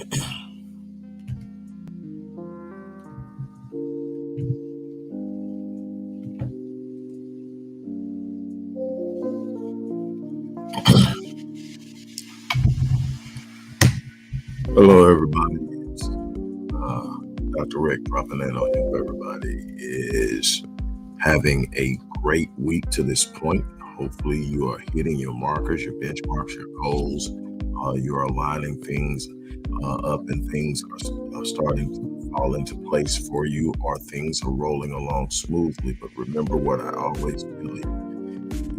Hello, everybody. It's Dr. Rick dropping in on you. Everybody is having a great week to this point. Hopefully, you are hitting your markers, your benchmarks, your goals. You are aligning things up, and things are starting to fall into place for you, or things are rolling along smoothly. But remember what I always believe.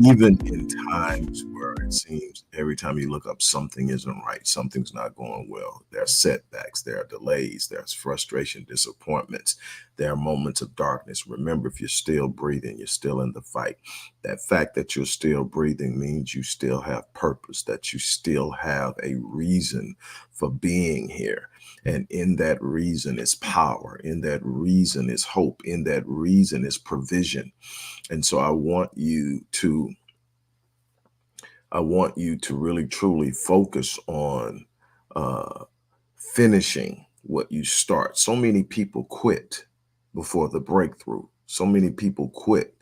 Even in times where it seems every time you look up, something isn't right, something's not going well. There are setbacks, there are delays, there's frustration, disappointments, there are moments of darkness. Remember, if you're still breathing, you're still in the fight. That fact that you're still breathing means you still have purpose, that you still have a reason for being here. And in that reason is power. In that reason is hope. In that reason is provision. And so I want you to really truly focus on finishing what you start. So many people quit before the breakthrough. So many people quit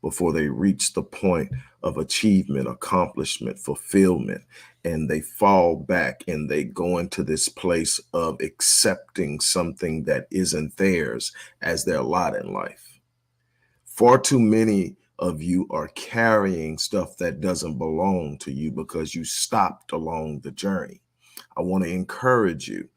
before they reach the point of achievement, accomplishment, fulfillment, and they fall back and they go into this place of accepting something that isn't theirs as their lot in life. Far too many of you are carrying stuff that doesn't belong to you because you stopped along the journey. I want to encourage you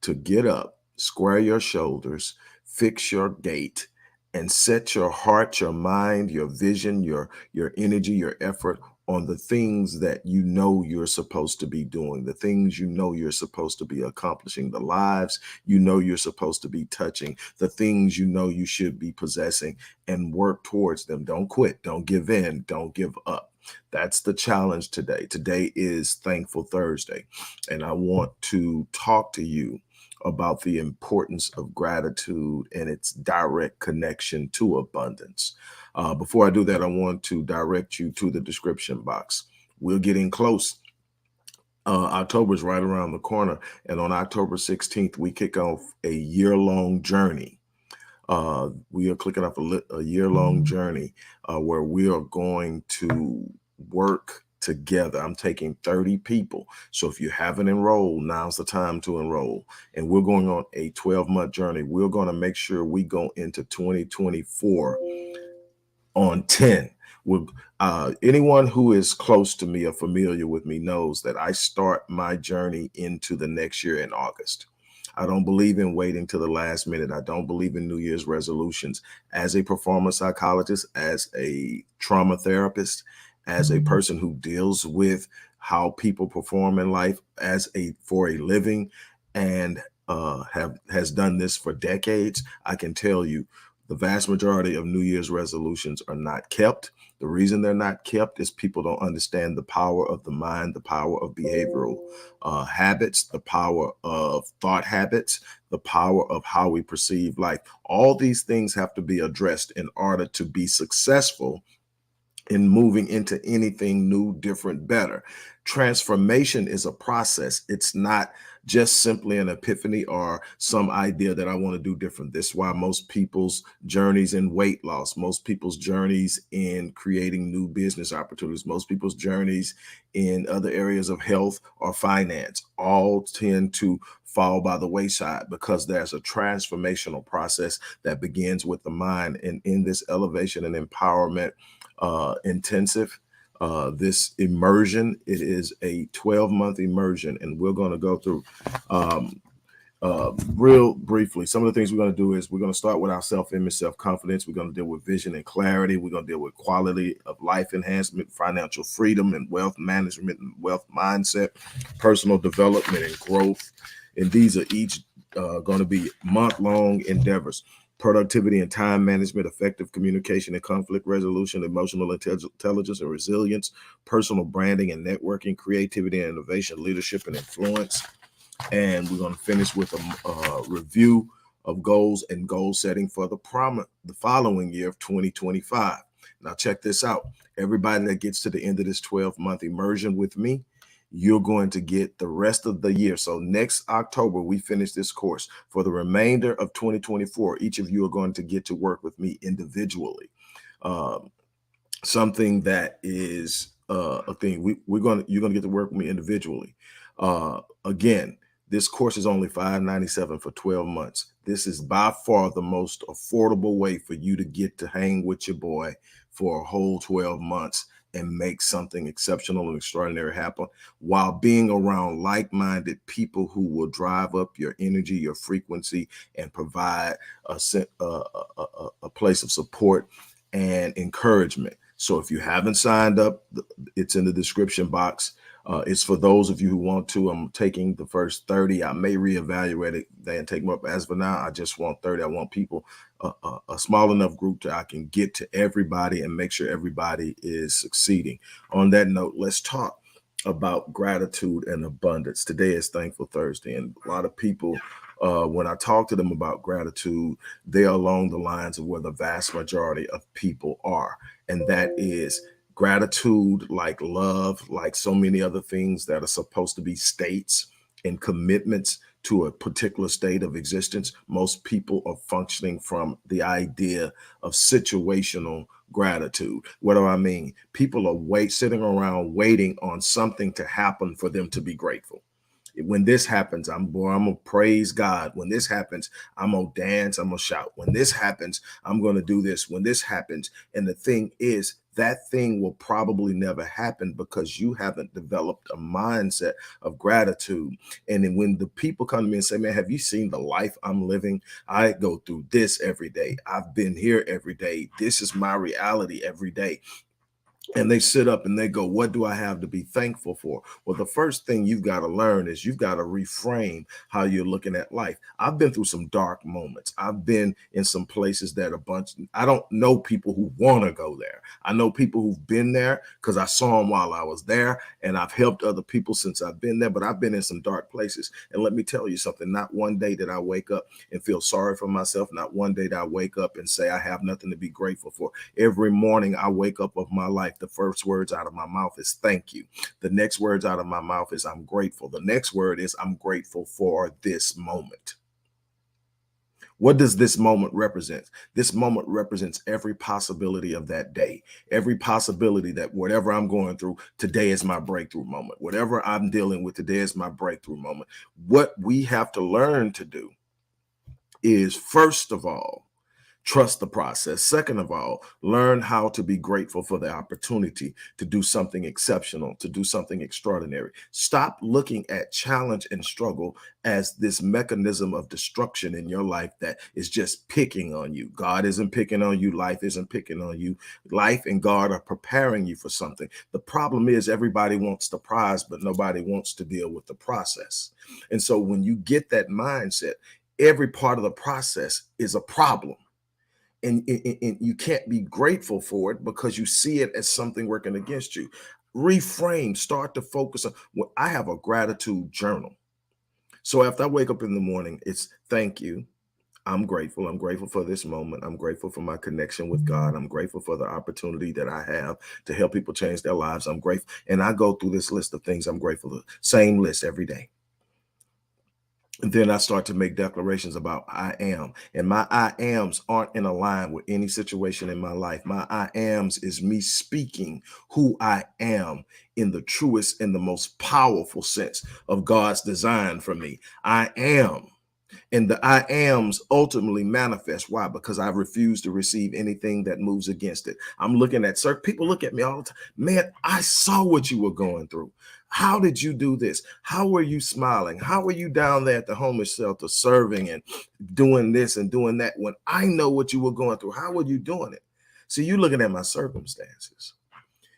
to get up, square your shoulders, fix your gait, and set your heart, your mind, your vision, your energy, your effort on the things that you know you're supposed to be doing, the things you know you're supposed to be accomplishing, the lives you know you're supposed to be touching, the things you know you should be possessing, and work towards them. Don't quit, don't give in, don't give up. That's the challenge today. Today is Thankful Thursday, and I want to talk to you about the importance of gratitude and its direct connection to abundance. Before I do that, I want to direct you to the description box. We're getting close. October is right around the corner, and on October 16th, we kick off a year-long journey. We are clicking off a year-long journey where we are going to work together. I'm taking 30 people. So if you haven't enrolled, now's the time to enroll. And we're going on a 12-month journey. We're going to make sure we go into 2024 on 10. Anyone who is close to me or familiar with me knows that I start my journey into the next year in August. I don't believe in waiting to the last minute. I don't believe in New Year's resolutions. As a performance psychologist, as a trauma therapist, as a person who deals with how people perform in life for a living, and has done this for decades, I can tell you the vast majority of New Year's resolutions are not kept. The reason they're not kept is people don't understand the power of the mind, the power of behavioral habits, the power of thought habits, the power of how we perceive life. All these things have to be addressed in order to be successful in moving into anything new, different, better. Transformation is a process. It's not just simply an epiphany or some idea that I want to do different. This is why most people's journeys in weight loss, most people's journeys in creating new business opportunities, most people's journeys in other areas of health or finance all tend to fall by the wayside because there's a transformational process that begins with the mind. And in this elevation and empowerment intensive, this immersion, it is a 12-month immersion, and we're going to go through real briefly. Some of the things we're going to do is we're going to start with our self-image, self-confidence. We're going to deal with vision and clarity. We're going to deal with quality of life enhancement, financial freedom and wealth management and wealth mindset, personal development and growth. And these are each going to be month-long endeavors. Productivity and time management, effective communication and conflict resolution, emotional intelligence and resilience, personal branding and networking, creativity and innovation, leadership and influence. And we're going to finish with a review of goals and goal setting for the following year of 2025. Now, check this out. Everybody that gets to the end of this 12-month immersion with me, you're going to get the rest of the year. So next October, we finish this course. For the remainder of 2024, each of you are going to get to work with me individually. Something that is a thing you're gonna get to work with me individually. Again, this course is only $597 for 12 months. This is by far the most affordable way for you to get to hang with your boy for a whole 12 months and make something exceptional and extraordinary happen while being around like-minded people who will drive up your energy, your frequency, and provide a place of support and encouragement. So if you haven't signed up, it's in the description box. It's for those of you who want to. I'm taking the first 30. I may reevaluate it and take them up. As for now, I just want 30. I want people, a small enough group that I can get to everybody and make sure everybody is succeeding. On that note, let's talk about gratitude and abundance. Today is Thankful Thursday, and a lot of people, when I talk to them about gratitude, they're along the lines of where the vast majority of people are. And that is gratitude, like love, like so many other things that are supposed to be states and commitments to a particular state of existence. Most people are functioning from the idea of situational gratitude. What do I mean? People are sitting around waiting on something to happen for them to be grateful. When this happens, I'm gonna praise God. When this happens, I'm gonna dance, I'm gonna shout. When this happens, I'm gonna do this. When this happens, and the thing is, that thing will probably never happen because you haven't developed a mindset of gratitude. And then when the people come to me and say, man, have you seen the life I'm living? I go through this every day. I've been here every day. This is my reality every day. And they sit up and they go, what do I have to be thankful for? Well, the first thing you've got to learn is you've got to reframe how you're looking at life. I've been through some dark moments. I've been in some places that I don't know people who want to go there. I know people who've been there because I saw them while I was there, and I've helped other people since I've been there, but I've been in some dark places. And let me tell you something, not one day did I wake up and feel sorry for myself. Not one day did I wake up and say I have nothing to be grateful for. Every morning I wake up of my life, the first words out of my mouth is thank you. The next words out of my mouth is I'm grateful. The next word is I'm grateful for this moment. What does this moment represent? This moment represents every possibility of that day, every possibility that whatever I'm going through, today is my breakthrough moment. Whatever I'm dealing with, today is my breakthrough moment. What we have to learn to do is, first of all, trust the process. Second of all, learn how to be grateful for the opportunity to do something exceptional, to do something extraordinary. Stop looking at challenge and struggle as this mechanism of destruction in your life that is just picking on you. God isn't picking on you. Life isn't picking on you. Life and God are preparing you for something. The problem is everybody wants the prize, but nobody wants to deal with the process. And so when you get that mindset, every part of the process is a problem. And you can't be grateful for it because you see it as something working against you. Reframe, start to focus on well, I have a gratitude journal. So after I wake up in the morning, it's thank you. I'm grateful. I'm grateful for this moment. I'm grateful for my connection with God. I'm grateful for the opportunity that I have to help people change their lives. I'm grateful. And I go through this list of things I'm grateful for, same list every day. And then I start to make declarations about I am. And my I ams aren't in a line with any situation in my life. My I ams is me speaking who I am in the truest and the most powerful sense of God's design for me. I am. And the I ams ultimately manifest. Why? Because I refuse to receive anything that moves against it. I'm looking at certain people look at me all the time. Man, I saw what you were going through. How did you do this? How were you smiling? How were you down there at the homeless shelter serving and doing this and doing that when I know what you were going through? How were you doing it? See, you're looking at my circumstances.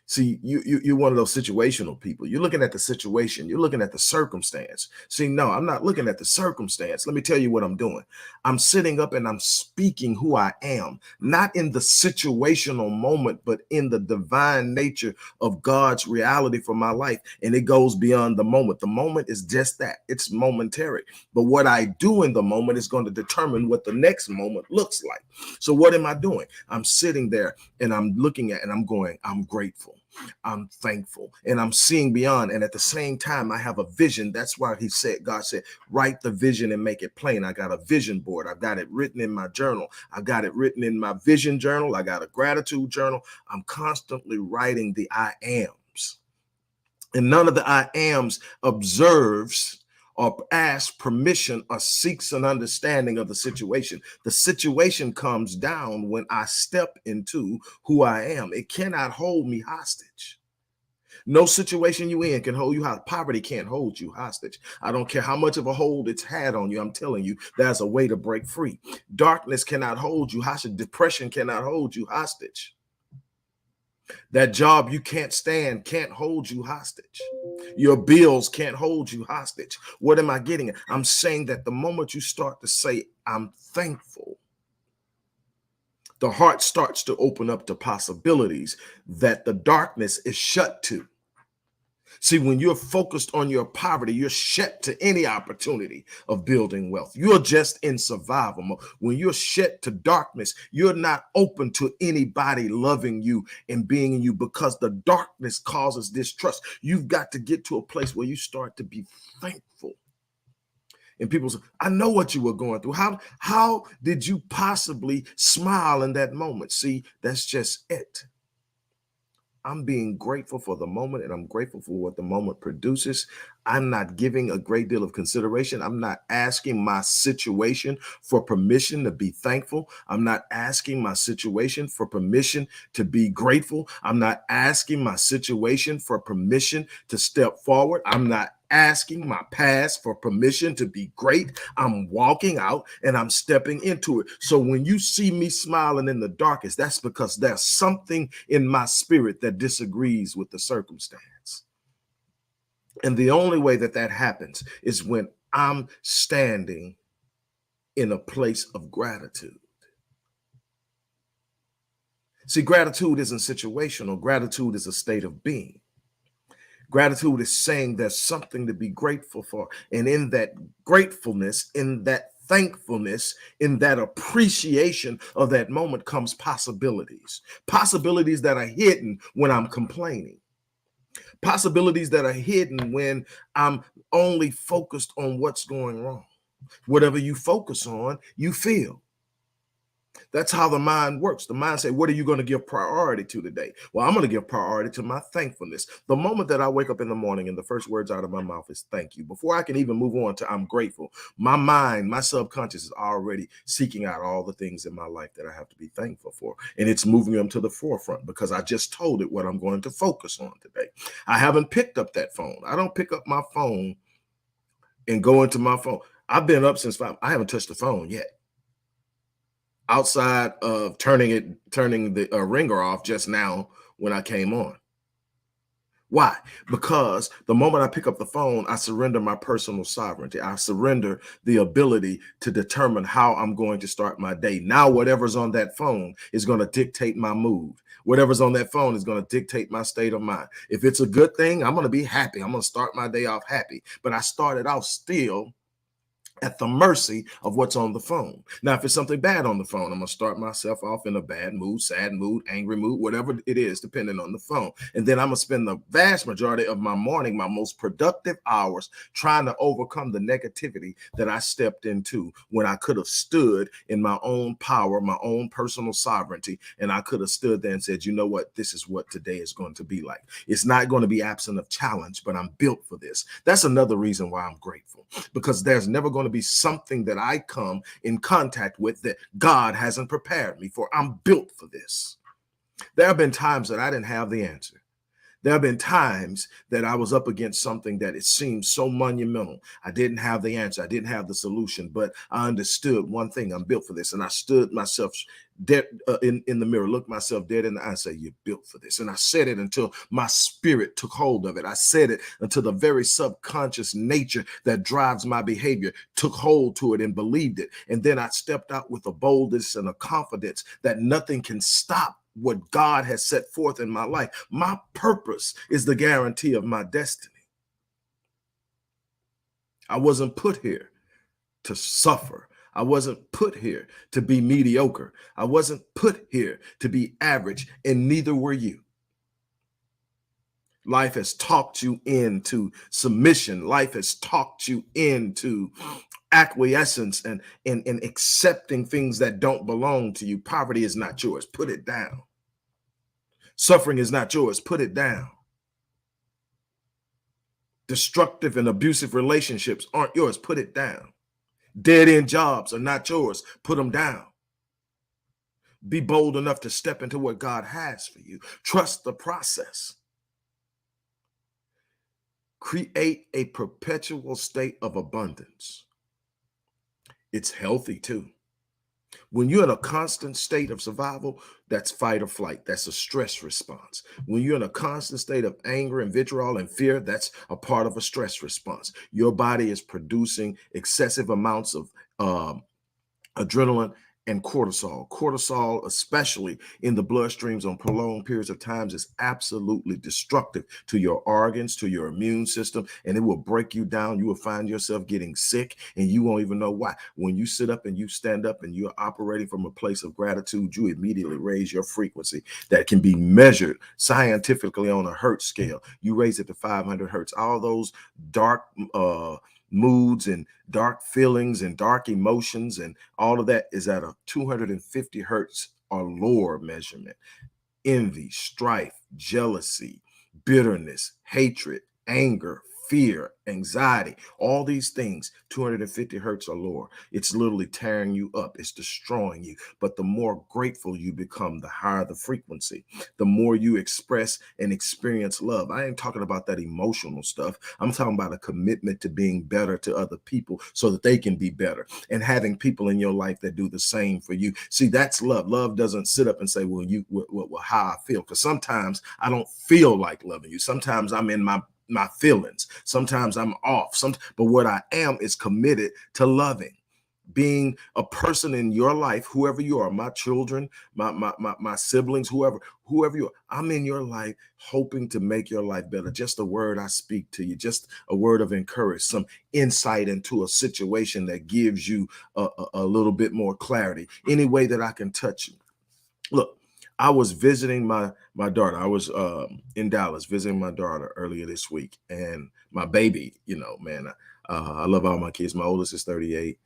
See, you're one of those situational people. You're looking at the situation. You're looking at the circumstance. See, no, I'm not looking at the circumstance. Let me tell you what I'm doing. I'm sitting up and I'm speaking who I am, not in the situational moment, but in the divine nature of God's reality for my life. And it goes beyond the moment. The moment is just that. It's momentary. But what I do in the moment is going to determine what the next moment looks like. So what am I doing? I'm sitting there and I'm looking at and I'm going, I'm grateful. I'm thankful, and I'm seeing beyond. And at the same time, I have a vision. That's why God said, write the vision and make it plain. I got a vision board. I've got it written in my journal. I've got it written in my vision journal. I got a gratitude journal. I'm constantly writing the I ams. And none of the I ams observes or asks permission or seeks an understanding of the situation. The situation comes down when I step into who I am. It cannot hold me hostage. No situation you in can hold you hostage. Poverty can't hold you hostage. I don't care how much of a hold it's had on you. I'm telling you, there's a way to break free. Darkness cannot hold you hostage. Depression cannot hold you hostage. That job you can't stand can't hold you hostage. Your bills can't hold you hostage. What am I getting at? I'm saying that the moment you start to say, I'm thankful, the heart starts to open up to possibilities that the darkness is shut to. See, when you're focused on your poverty, you're shut to any opportunity of building wealth. You're just in survival mode. When you're shut to darkness, you're not open to anybody loving you and being in you, because the darkness causes distrust. You've got to get to a place where you start to be thankful. And people say, I know what you were going through. How did you possibly smile in that moment? See, that's just it. I'm being grateful for the moment, and I'm grateful for what the moment produces. I'm not giving a great deal of consideration. I'm not asking my situation for permission to be thankful. I'm not asking my situation for permission to be grateful. I'm not asking my situation for permission to step forward. I'm not asking my past for permission to be great. I'm walking out and I'm stepping into it. So when you see me smiling in the darkest, that's because there's something in my spirit that disagrees with the circumstance. And the only way that that happens is when I'm standing in a place of gratitude. See, gratitude isn't situational. Gratitude is a state of being. Gratitude is saying there's something to be grateful for. And in that gratefulness, in that thankfulness, in that appreciation of that moment comes possibilities. Possibilities that are hidden when I'm complaining. Possibilities that are hidden when I'm only focused on what's going wrong. Whatever you focus on, you feel. That's how the mind works. The mind say, what are you going to give priority to today? Well, I'm going to give priority to my thankfulness. The moment that I wake up in the morning and the first words out of my mouth is thank you, before I can even move on to I'm grateful, my mind, my subconscious is already seeking out all the things in my life that I have to be thankful for. And it's moving them to the forefront because I just told it what I'm going to focus on today. I haven't picked up that phone. I don't pick up my phone and go into my phone. I've been up since 5. I haven't touched the phone yet, outside of turning the ringer off just now when I came on. Why? Because the moment I pick up the phone, I surrender my personal sovereignty. I surrender the ability to determine how I'm going to start my day. Now, whatever's on that phone is going to dictate my mood. Whatever's on that phone is going to dictate my state of mind. If it's a good thing, I'm going to be happy. I'm going to start my day off happy. But I started off still at the mercy of what's on the phone. Now, if it's something bad on the phone, I'm going to start myself off in a bad mood, sad mood, angry mood, whatever it is, depending on the phone. And then I'm going to spend the vast majority of my morning, my most productive hours, trying to overcome the negativity that I stepped into when I could have stood in my own power, my own personal sovereignty. And I could have stood there and said, you know what, this is what today is going to be like. It's not going to be absent of challenge, but I'm built for this. That's another reason why I'm grateful, because there's never going to be something that I come in contact with that God hasn't prepared me for. I'm built for this. There have been times that I didn't have the answer. There have been times that I was up against something that it seemed so monumental. I didn't have the answer. I didn't have the solution, but I understood one thing. I'm built for this. And I stood myself dead in the mirror, looked myself dead in the eye and said, you're built for this. And I said it until my spirit took hold of it. I said it until the very subconscious nature that drives my behavior took hold to it and believed it. And then I stepped out with a boldness and a confidence that nothing can stop what God has set forth in my life. My purpose is the guarantee of my destiny. I wasn't put here to suffer. I wasn't put here to be mediocre. I wasn't put here to be average, and neither were you. Life has talked you into submission. Life has talked you into acquiescence and accepting things that don't belong to you. Poverty is not yours. Put it down. Suffering is not yours. Put it down. Destructive and abusive relationships aren't yours. Put it down. Dead end jobs are not yours. Put them down. Be bold enough to step into what God has for you. Trust the process. Create a perpetual state of abundance. It's healthy too. When you're in a constant state of survival, that's fight or flight. That's a stress response. When you're in a constant state of anger and vitriol and fear, that's a part of a stress response. Your body is producing excessive amounts of adrenaline and cortisol. Cortisol, especially in the bloodstreams on prolonged periods of times, is absolutely destructive to your organs, to your immune system, and it will break you down. You will find yourself getting sick and you won't even know why. When you sit up and you stand up and you're operating from a place of gratitude, you immediately raise your frequency that can be measured scientifically on a hertz scale. You raise it to 500 hertz. All those dark moods and dark feelings and dark emotions and all of that is at a 250 hertz or lower measurement. Envy, strife, jealousy, bitterness, hatred, anger, fear, anxiety, all these things, 250 hertz or lower. It's literally tearing you up. It's destroying you. But the more grateful you become, the higher the frequency, the more you express and experience love. I ain't talking about that emotional stuff. I'm talking about a commitment to being better to other people so that they can be better, and having people in your life that do the same for you. See, that's love. Love doesn't sit up and say, well, how I feel. Because sometimes I don't feel like loving you. Sometimes I'm in my feelings. Sometimes I'm off. But what I am is committed to loving, being a person in your life, whoever you are, my children, my siblings, whoever you are. I'm in your life hoping to make your life better. Just a word I speak to you, just a word of encouragement, some insight into a situation that gives you a little bit more clarity. Any way that I can touch you. Look, I was visiting my daughter. I was in Dallas visiting my daughter earlier this week, and my baby, man, I love all my kids. My oldest is 38.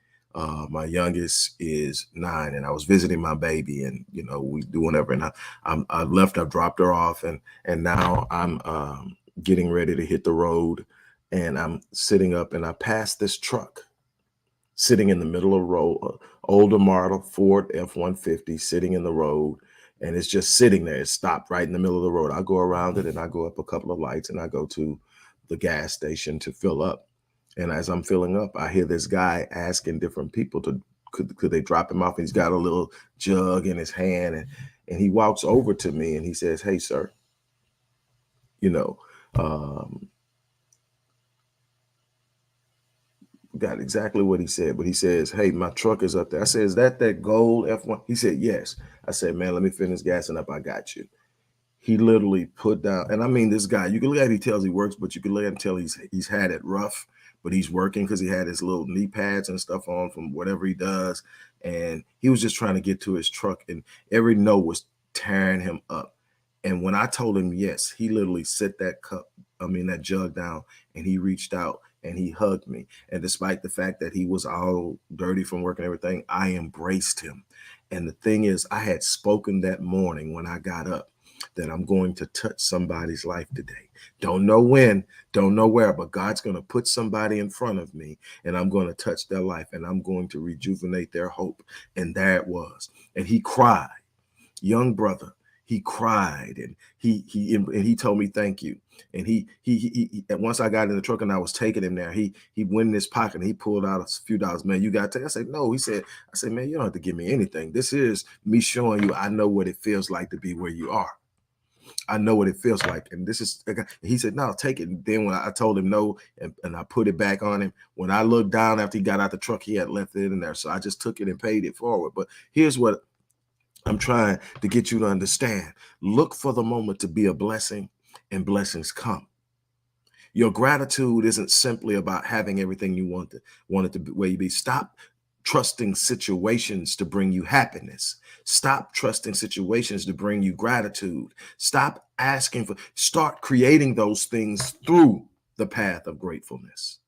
My youngest is 9, and I was visiting my baby, and we do whatever. And I left. I dropped her off, and now I'm getting ready to hit the road, and I'm sitting up, and I passed this truck sitting in the middle of the road, older model Ford F-150 sitting in the road, and it's just sitting there. It's stopped right in the middle of the road. I go around it and I go up a couple of lights and I go to the gas station to fill up. And as I'm filling up, I hear this guy asking different people could they drop him off. And he's got a little jug in his hand, and he walks over to me and he says, "Hey, sir, got exactly what he said, but he says, "Hey, my truck is up there." I said, "Is that gold F1?" He said, "Yes." I said, "Man, let me finish gassing up. I got you." He literally put down, and I mean, this guy, you can look at him, he tells he works, but you can look at him tell he's had it rough, but he's working because he had his little knee pads and stuff on from whatever he does. And he was just trying to get to his truck, and every no was tearing him up. And when I told him yes, he literally set that jug down, and he reached out and he hugged me. And despite the fact that he was all dirty from work and everything, I embraced him. And the thing is, I had spoken that morning when I got up that I'm going to touch somebody's life today. Don't know when, don't know where, but God's going to put somebody in front of me, and I'm going to touch their life, and I'm going to rejuvenate their hope. And there it was. And he cried, young brother. He cried, and he told me thank you. And he and once I got in the truck and I was taking him there, he went in his pocket and he pulled out a few dollars. "Man, you got to take?" I said, "No." I said, "Man, you don't have to give me anything. This is me showing you I know what it feels like to be where you are. I know what it feels like." And this is, he said, "No, take it." And then when I told him no, and I put it back on him, when I looked down after he got out the truck, he had left it in there. So I just took it and paid it forward. But here's what I'm trying to get you to understand. Look for the moment to be a blessing, and blessings come. Your gratitude isn't simply about having everything you want it to be where you be. Stop trusting situations to bring you happiness. Stop trusting situations to bring you gratitude. Stop asking for, start creating those things through the path of gratefulness.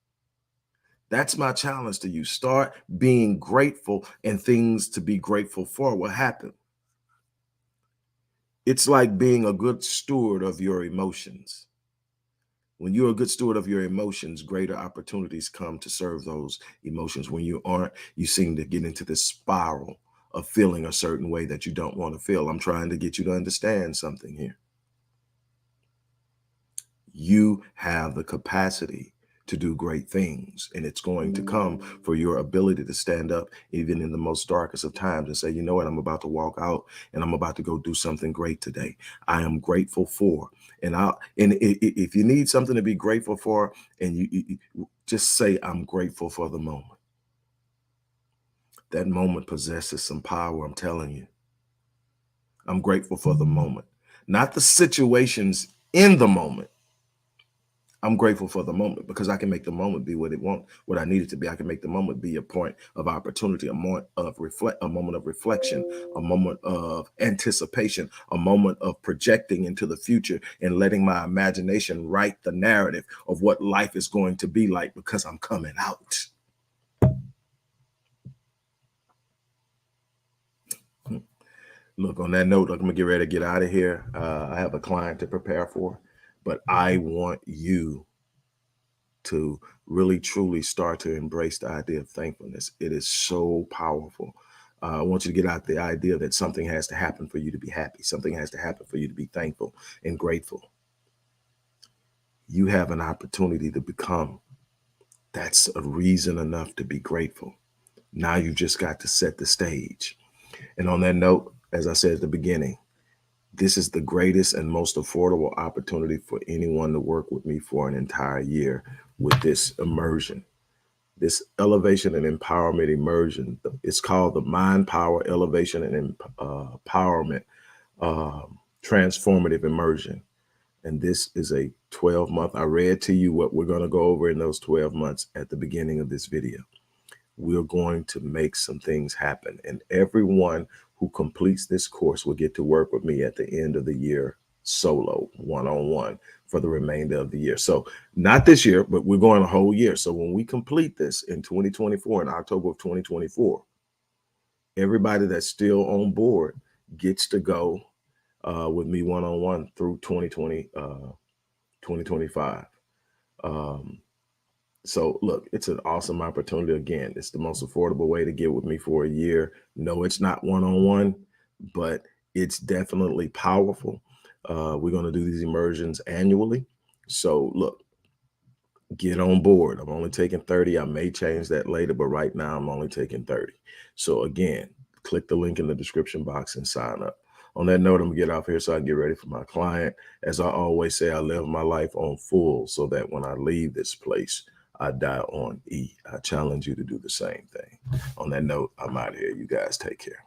That's my challenge to you. Start being grateful, and things to be grateful for will happen. It's like being a good steward of your emotions. When you're a good steward of your emotions, greater opportunities come to serve those emotions. When you aren't, you seem to get into this spiral of feeling a certain way that you don't want to feel. I'm trying to get you to understand something here. You have the capacity to do great things, and it's going to come for your ability to stand up even in the most darkest of times and say, you know what, I'm about to walk out and I'm about to go do something great today. I am grateful for, and if you need something to be grateful for, and you just say, I'm grateful for the moment. That moment possesses some power, I'm telling you. I'm grateful for the moment, not the situations in the moment. I'm grateful for the moment because I can make the moment be what I need it to be. I can make the moment be a point of opportunity, a moment of reflection, a moment of anticipation, a moment of projecting into the future and letting my imagination write the narrative of what life is going to be like because I'm coming out. Look, on that note, I'm going to get ready to get out of here. I have a client to prepare for, but I want you to really truly start to embrace the idea of thankfulness. It is so powerful. I want you to get out the idea that something has to happen for you to be happy. Something has to happen for you to be thankful and grateful. You have an opportunity to become. That's a reason enough to be grateful. Now you just got to set the stage. And on that note, as I said at the beginning, this is the greatest and most affordable opportunity for anyone to work with me for an entire year with this immersion. This elevation and empowerment immersion. It's called the Mindpower Elevation and Empowerment Transformative Immersion. And this is a 12-month. I read to you what we're going to go over in those 12 months at the beginning of this video. We're going to make some things happen. And everyone who completes this course will get to work with me at the end of the year solo, one-on-one, for the remainder of the year. So not this year, but we're going a whole year. So when we complete this in 2024, in October of 2024, everybody that's still on board gets to go with me one-on-one through 2025. So look, it's an awesome opportunity. Again, it's the most affordable way to get with me for a year. No, it's not one-on-one, but it's definitely powerful. We're going to do these immersions annually. So look, get on board. I'm only taking 30. I may change that later, but right now I'm only taking 30. So again, click the link in the description box and sign up. On that note, I'm gonna get off here so I can get ready for my client. As I always say, I live my life on full so that when I leave this place, I die on E. I challenge you to do the same thing. On that note, I'm out of here. You guys take care.